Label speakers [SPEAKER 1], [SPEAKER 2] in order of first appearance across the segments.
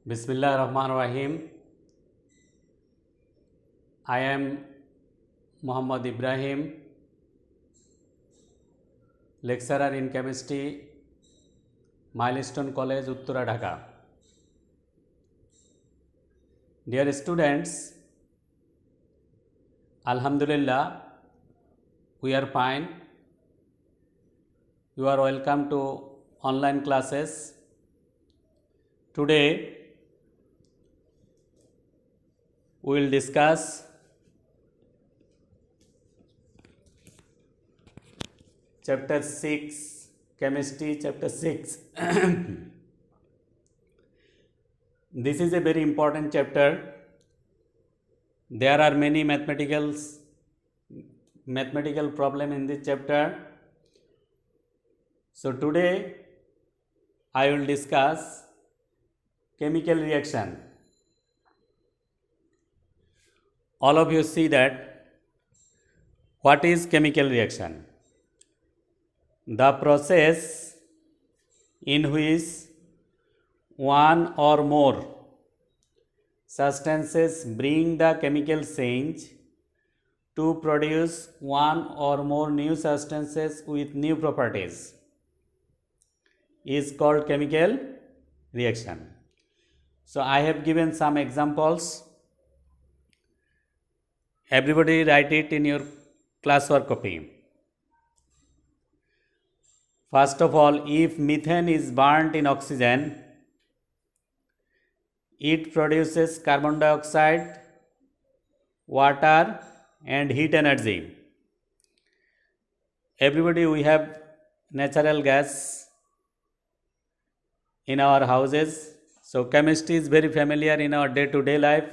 [SPEAKER 1] Bismillahirrahmanirrahim. I am Muhammad Ibrahim, lecturer in chemistry, Milestone College, Uttara Dhaka. Dear students, Alhamdulillah, we are fine. You are welcome to online classes. Today, we will discuss chapter 6, chemistry chapter 6. This is a very important chapter. There are many mathematical problem in this chapter. So today I will discuss chemical reaction. All of you see that what is chemical reaction? The process in which one or more substances bring the chemical change to produce one or more new substances with new properties is called chemical reaction. So I have given some examples. Everybody write it in your classwork copy. First of all, if methane is burnt in oxygen, it produces carbon dioxide, water and heat energy. Everybody, we have natural gas in our houses. So chemistry is very familiar in our day-to-day life.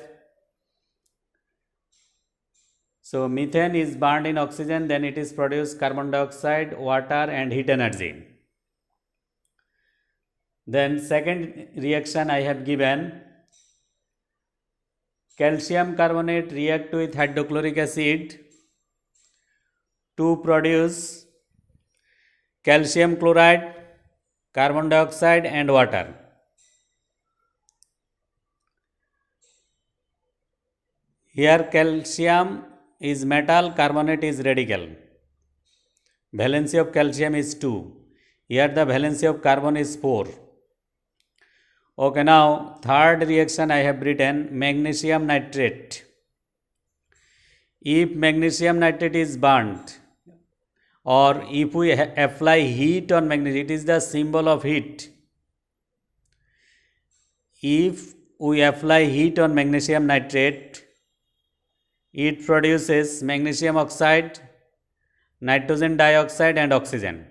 [SPEAKER 1] So methane is burned in oxygen, then it is produced carbon dioxide, water and heat energy. Then second reaction I have given, calcium carbonate react with hydrochloric acid to produce calcium chloride, carbon dioxide and water. Here calcium is metal, carbonate is radical. Valency of calcium is 2. Here the valency of carbon is 4. Okay, now third reaction I have written, magnesium nitrate. If magnesium nitrate is burnt or if we apply heat on magnesium, it is the symbol of heat. If we apply heat on magnesium nitrate, it produces magnesium oxide, nitrogen dioxide and oxygen.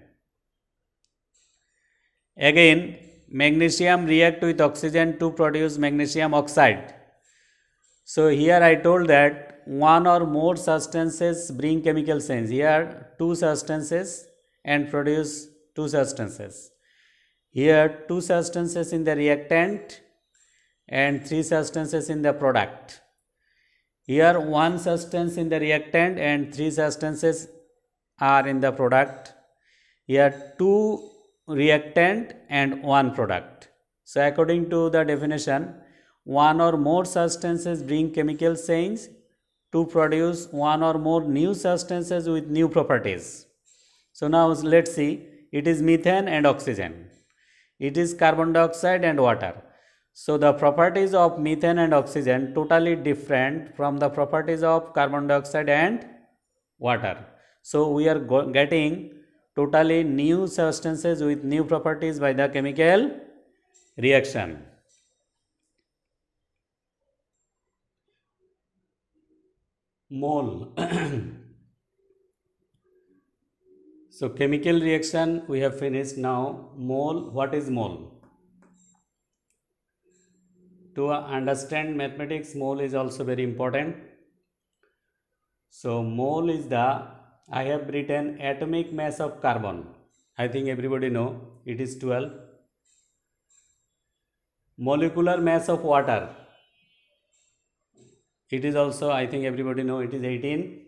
[SPEAKER 1] Again, magnesium react with oxygen to produce magnesium oxide. So here I told that one or more substances bring chemical change. Here two substances and produce two substances. Here two substances in the reactant and three substances in the product. Here one substance in the reactant and three substances are in the product. Here two reactant and one product. So according to the definition, one or more substances bring chemical change to produce one or more new substances with new properties. So now let's see, it is methane and oxygen. It is carbon dioxide and water. So the properties of methane and oxygen totally different from the properties of carbon dioxide and water. So we are getting totally new substances with new properties by the chemical reaction. Mole. So chemical reaction we have finished. Now mole, what is mole? To understand mathematics, mole is also very important. So mole is the, I have written atomic mass of carbon. I think everybody know it is 12. Molecular mass of water. It is also, I think everybody know it is 18.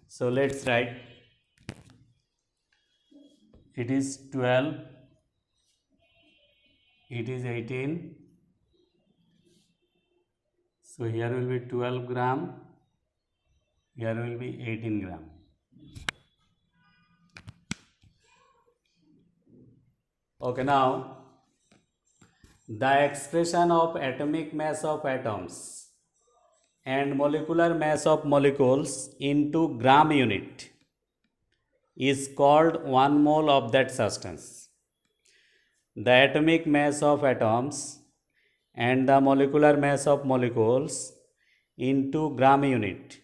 [SPEAKER 1] So let's write. It is 12. It is 18. So here will be 12 gram, here will be 18 gram. Okay, now the expression of atomic mass of atoms and molecular mass of molecules into gram unit is called 1 mole of that substance. The atomic mass of atoms and the molecular mass of molecules into gram unit,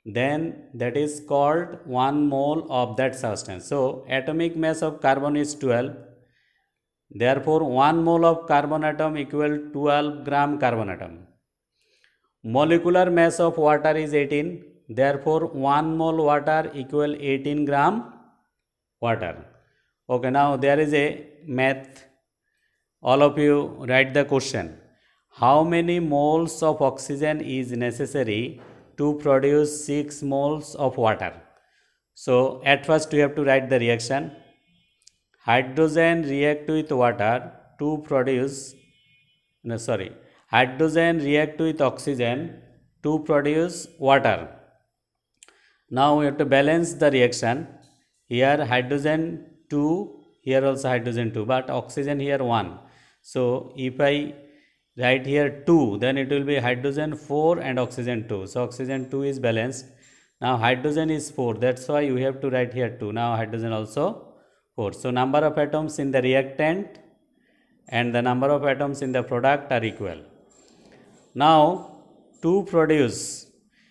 [SPEAKER 1] then that is called 1 mole of that substance. So atomic mass of carbon is 12, therefore 1 mole of carbon atom equal 12 gram carbon atom. Molecular mass of water is 18, therefore 1 mole water equal 18 gram water. Okay, now there is a math. All of you write the question. How many moles of oxygen is necessary to produce 6 moles of water? So at first we have to write the reaction. Hydrogen react with water to produce, hydrogen react with oxygen to produce water. Now we have to balance the reaction. Here hydrogen 2, here also hydrogen 2, but oxygen here 1. So if I write here 2, then it will be hydrogen 4 and oxygen 2. So oxygen 2 is balanced. Now hydrogen is 4, that's why you have to write here 2. Now hydrogen also 4. So number of atoms in the reactant and the number of atoms in the product are equal. Now to produce,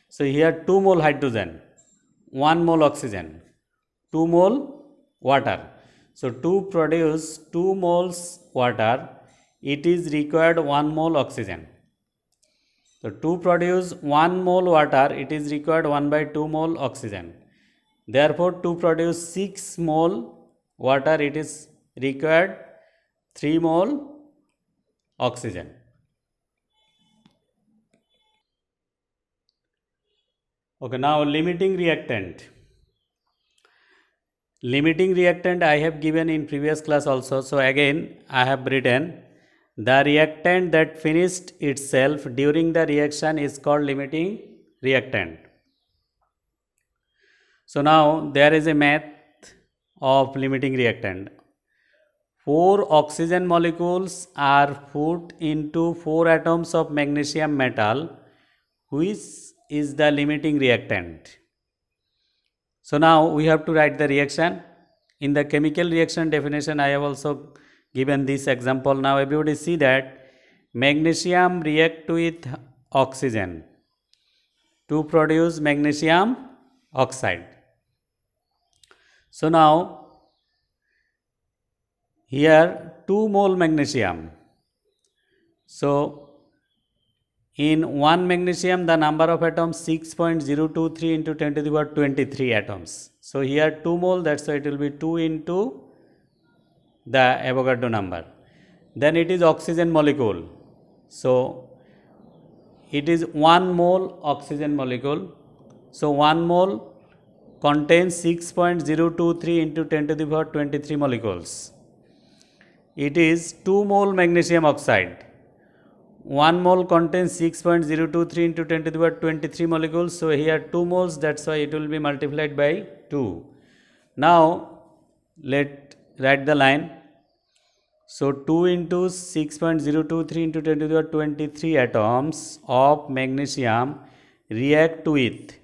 [SPEAKER 1] so here 2 mole hydrogen, 1 mole oxygen, 2 mole water. So to produce 2 moles water, it is required 1 mole oxygen. So to produce 1 mole water, it is required 1/2 mole oxygen. Therefore to produce 6 mole water, it is required 3 mole oxygen. Okay, now limiting reactant. Limiting reactant I have given in previous class also. So again I have written the reactant that finished itself during the reaction is called limiting reactant. So now there is a math of limiting reactant. 4 oxygen molecules are put into 4 atoms of magnesium metal, which is the limiting reactant. So now we have to write the reaction. In the chemical reaction definition, I have also given this example. Now everybody see that magnesium react with oxygen to produce magnesium oxide. So now here 2 mole magnesium. So in 1 magnesium, the number of atoms 6.023 into 10 to the power 23 atoms. So here 2 mole, that's why it will be 2 into the Avogadro number. Then it is oxygen molecule. So it is 1 mole oxygen molecule. So 1 mole contains 6.023 into 10 to the power 23 molecules. It is 2 mole magnesium oxide. 1 mole contains 6.023 into 10 to the power 23 molecules. So here 2 moles, that's why it will be multiplied by 2. Now let write the line. So 2 into 6.023 into 10 to the power 23 atoms of magnesium react with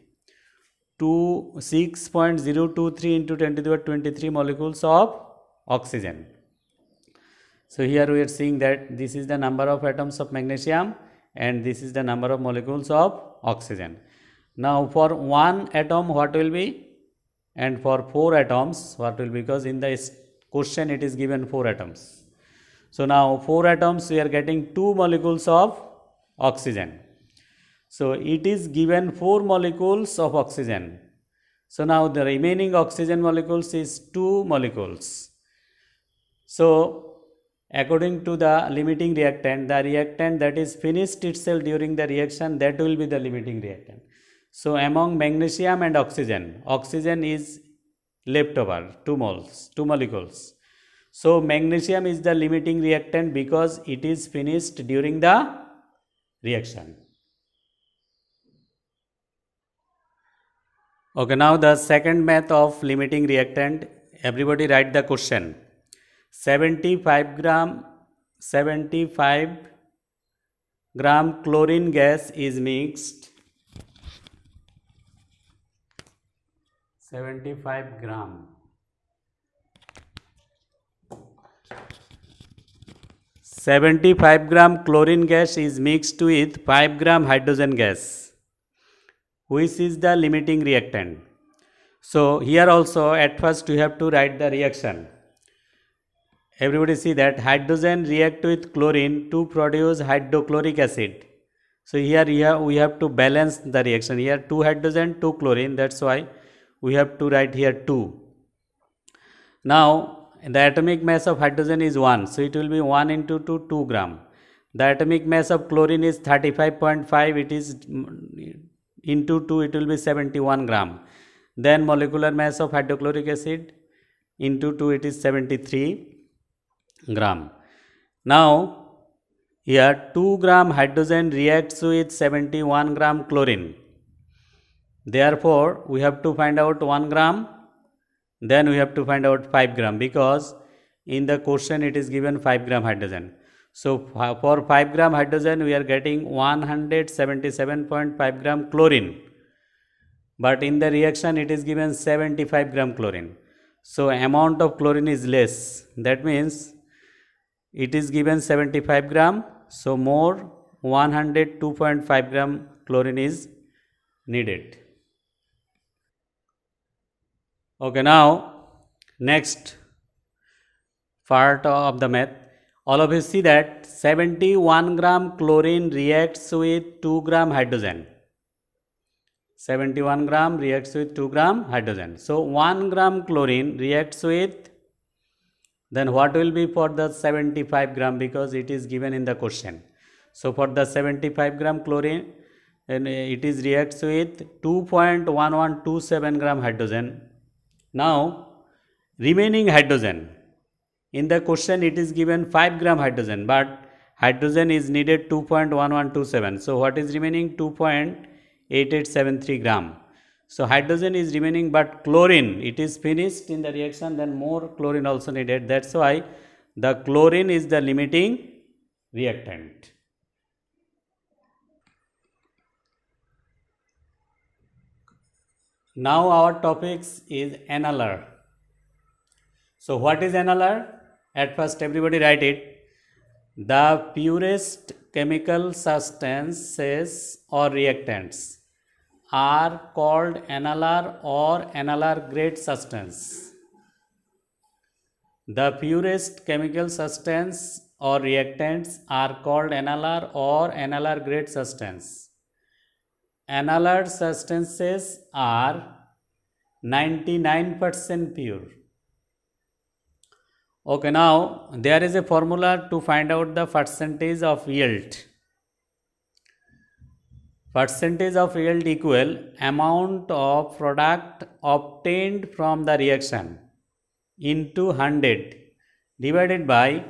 [SPEAKER 1] 6.023 into 10 to the power 23 molecules of oxygen. So here we are seeing that this is the number of atoms of magnesium and this is the number of molecules of oxygen. Now for 1 atom what will be, and for 4 atoms what will be, because in the question it is given 4 atoms. So now 4 atoms we are getting 2 molecules of oxygen. So it is given 4 molecules of oxygen. So now the remaining oxygen molecules is 2 molecules. So according to the limiting reactant, the reactant that is finished itself during the reaction, that will be the limiting reactant. So among magnesium and oxygen, oxygen is left over 2 moles, 2 molecules. So magnesium is the limiting reactant because it is finished during the reaction. Okay, now the second method of limiting reactant, everybody write the question. 75 gram chlorine gas is mixed. 75 gram. 75 gram chlorine gas is mixed with 5 gram hydrogen gas, which is the limiting reactant. So here also at first we have to write the reaction. Everybody see that hydrogen react with chlorine to produce hydrochloric acid. So here we have to balance the reaction. Here 2 hydrogen, 2 chlorine, that's why we have to write here 2. Now the atomic mass of hydrogen is 1, so it will be 1 into 2, 2 gram. The atomic mass of chlorine is 35.5, it is into 2, it will be 71 gram. Then molecular mass of hydrochloric acid into 2, it is 73 gram. Now here 2 gram hydrogen reacts with 71 gram chlorine. Therefore we have to find out 1 gram, then we have to find out 5 gram, because in the question it is given 5 gram hydrogen. So for 5 gram hydrogen we are getting 177.5 gram chlorine, but in the reaction it is given 75 gram chlorine. So amount of chlorine is less, that means it is given 75 gram, so more 102.5 gram chlorine is needed. Okay, now next part of the math. All of you see that 71 gram chlorine reacts with 2 gram hydrogen. 71 gram reacts with 2 gram hydrogen. So 1 gram chlorine reacts with, then what will be for the 75 gram, because it is given in the question. So for the 75 gram chlorine, and it is reacts with 2.1127 gram hydrogen. Now remaining hydrogen, in the question it is given 5 gram hydrogen, but hydrogen is needed 2.1127. So what is remaining? 2.8873 gram. So hydrogen is remaining, but chlorine, it is finished in the reaction, then more chlorine also needed. That's why the chlorine is the limiting reactant. Now our topics is NLR. So what is NLR? At first everybody write it. The purest chemical substances or reactants are called NLR or NLR grade substance. The purest chemical substance or reactants are called NLR or NLR grade substance. NLR substances are 99% pure. Okay, now there is a formula to find out the percentage of yield. Percentage of yield equal amount of product obtained from the reaction into 100 divided by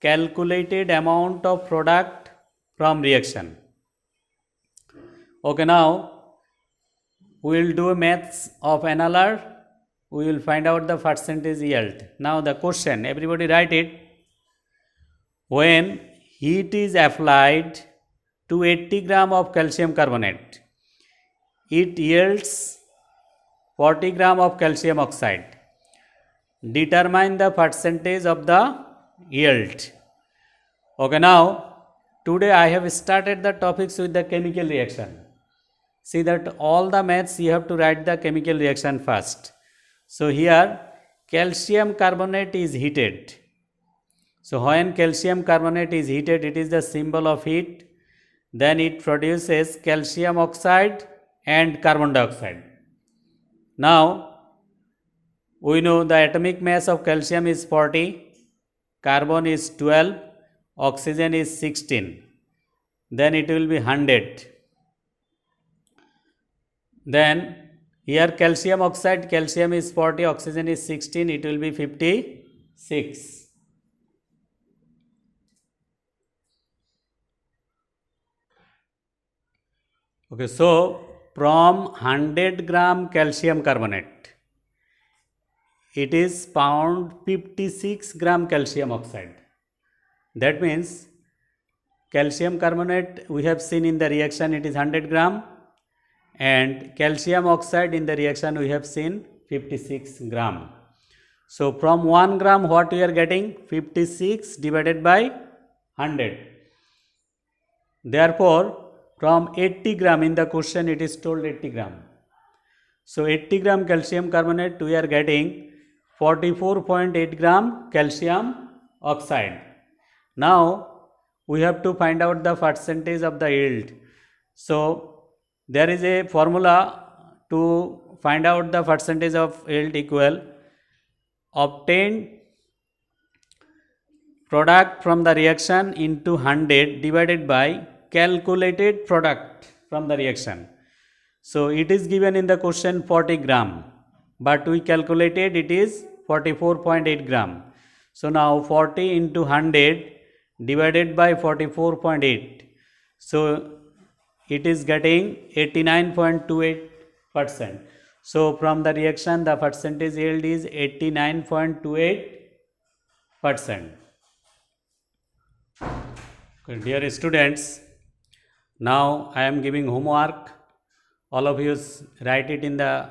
[SPEAKER 1] calculated amount of product from reaction. Okay, now we will do maths of NLR. We will find out the percentage yield. Now the question, everybody write it. When heat is applied to 80 gram of calcium carbonate, it yields 40 gram of calcium oxide. Determine the percentage of the yield. Okay, now today I have started the topics with the chemical reaction. See that all the maths you have to write the chemical reaction first. So here calcium carbonate is heated. So when calcium carbonate is heated, it is the symbol of heat. Then it produces calcium oxide and carbon dioxide. Now we know the atomic mass of calcium is 40, carbon is 12, oxygen is 16. Then it will be 100. Then here calcium oxide, calcium is 40, oxygen is 16, it will be 56. 6. Okay, so from 100 gram calcium carbonate, it is found 56 gram calcium oxide. That means calcium carbonate we have seen in the reaction it is 100 gram, and calcium oxide in the reaction we have seen 56 gram. So from 1 gram what we are getting? 56 divided by 100. Therefore from 80 gram, in the question it is told 80 gram. So 80 gram calcium carbonate we are getting 44.8 gram calcium oxide. Now we have to find out the percentage of the yield. So there is a formula to find out the percentage of yield equal obtained product from the reaction into 100 divided by calculated product from the reaction. So it is given in the question 40 gram, but we calculated it is 44.8 gram. So now 40 into 100 divided by 44.8. So it is getting 89.28%. So from the reaction the percentage yield is 89.28%. Dear students, now I am giving homework. All of you write it in the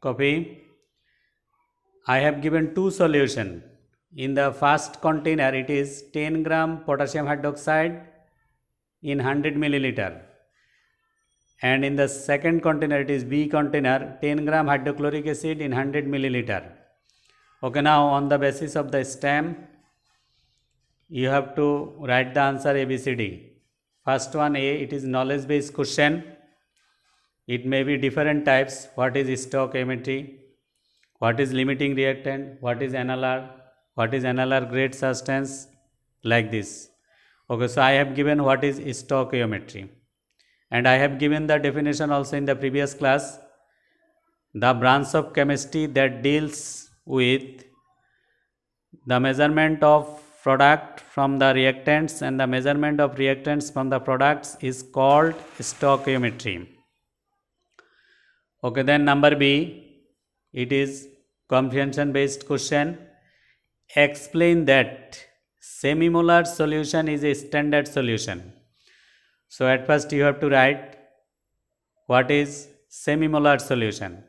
[SPEAKER 1] copy. I have given two solutions. In the first container it is 10 gram potassium hydroxide in 100 milliliter. And in the second container it is B container 10 gram hydrochloric acid in 100 milliliter. Okay, now on the basis of the stem you have to write the answer ABCD. First one A, it is knowledge based question. It may be different types. What is stoichiometry? What is limiting reactant? What is NLR? What is NLR grade substance? Like this. Okay, so I have given what is stoichiometry. And I have given the definition also in the previous class. The branch of chemistry that deals with the measurement of product from the reactants and the measurement of reactants from the products is called stoichiometry. Okay, then number B, it is comprehension based question. Explain that semimolar solution is a standard solution. So at first you have to write what is semimolar solution.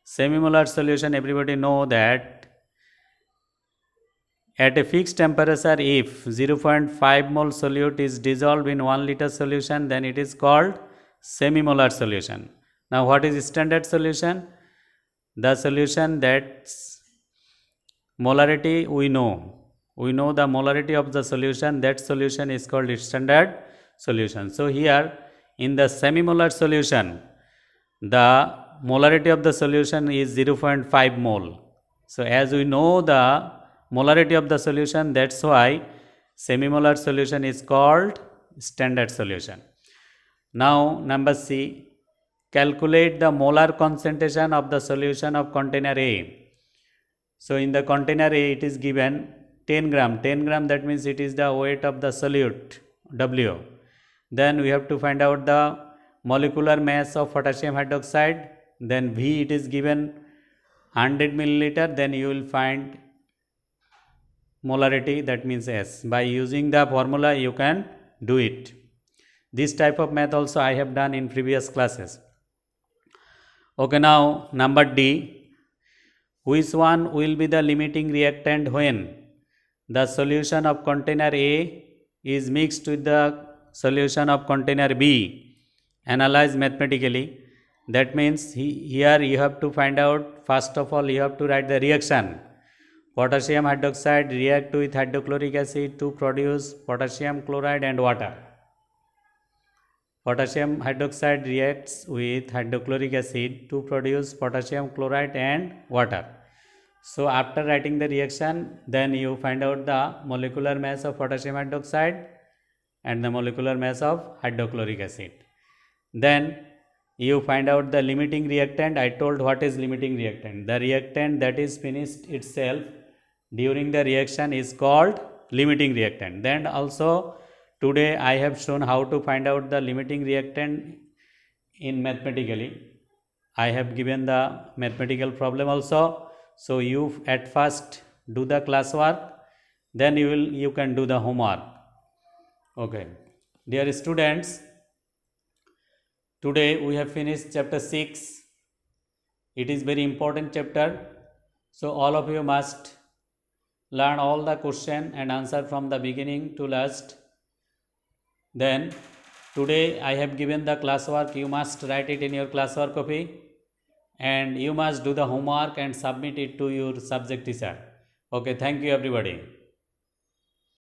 [SPEAKER 1] Semimolar solution, everybody know that at a fixed temperature, if 0.5 mole solute is dissolved in 1 liter solution, then it is called semimolar solution. Now what is standard solution? The solution that's molarity we know. We know the molarity of the solution, that solution is called standard solution. So here in the semimolar solution, the molarity of the solution is 0.5 mole. So as we know the molarity of the solution, that's why semimolar solution is called standard solution. Now number C, calculate the molar concentration of the solution of container A. So in the container A it is given 10 gram, that means it is the weight of the solute W. Then we have to find out the molecular mass of potassium hydroxide, then V it is given 100 milliliter, then you will find molarity, that means S. By using the formula you can do it. This type of math also I have done in previous classes. Okay, now number D, which one will be the limiting reactant when the solution of container A is mixed with the solution of container B? Analyze mathematically. That means here you have to find out, first of all you have to write the reaction. Potassium hydroxide react with hydrochloric acid to produce potassium chloride and water. Potassium hydroxide reacts with hydrochloric acid to produce potassium chloride and water. So after writing the reaction, then you find out the molecular mass of potassium hydroxide and the molecular mass of hydrochloric acid. Then you find out the limiting reactant. I told what is limiting reactant. The reactant that is finished itself during the reaction is called limiting reactant. Then also today I have shown how to find out the limiting reactant in mathematically. I have given the mathematical problem also. So you at first do the classwork, then you can do the homework. Okay, dear students, today we have finished chapter 6. It is very important chapter. So all of you must learn all the question and answer from the beginning to last. Then today I have given the classwork. You must write it in your classwork copy, and you must do the homework and submit it to your subject teacher. Okay, thank you everybody.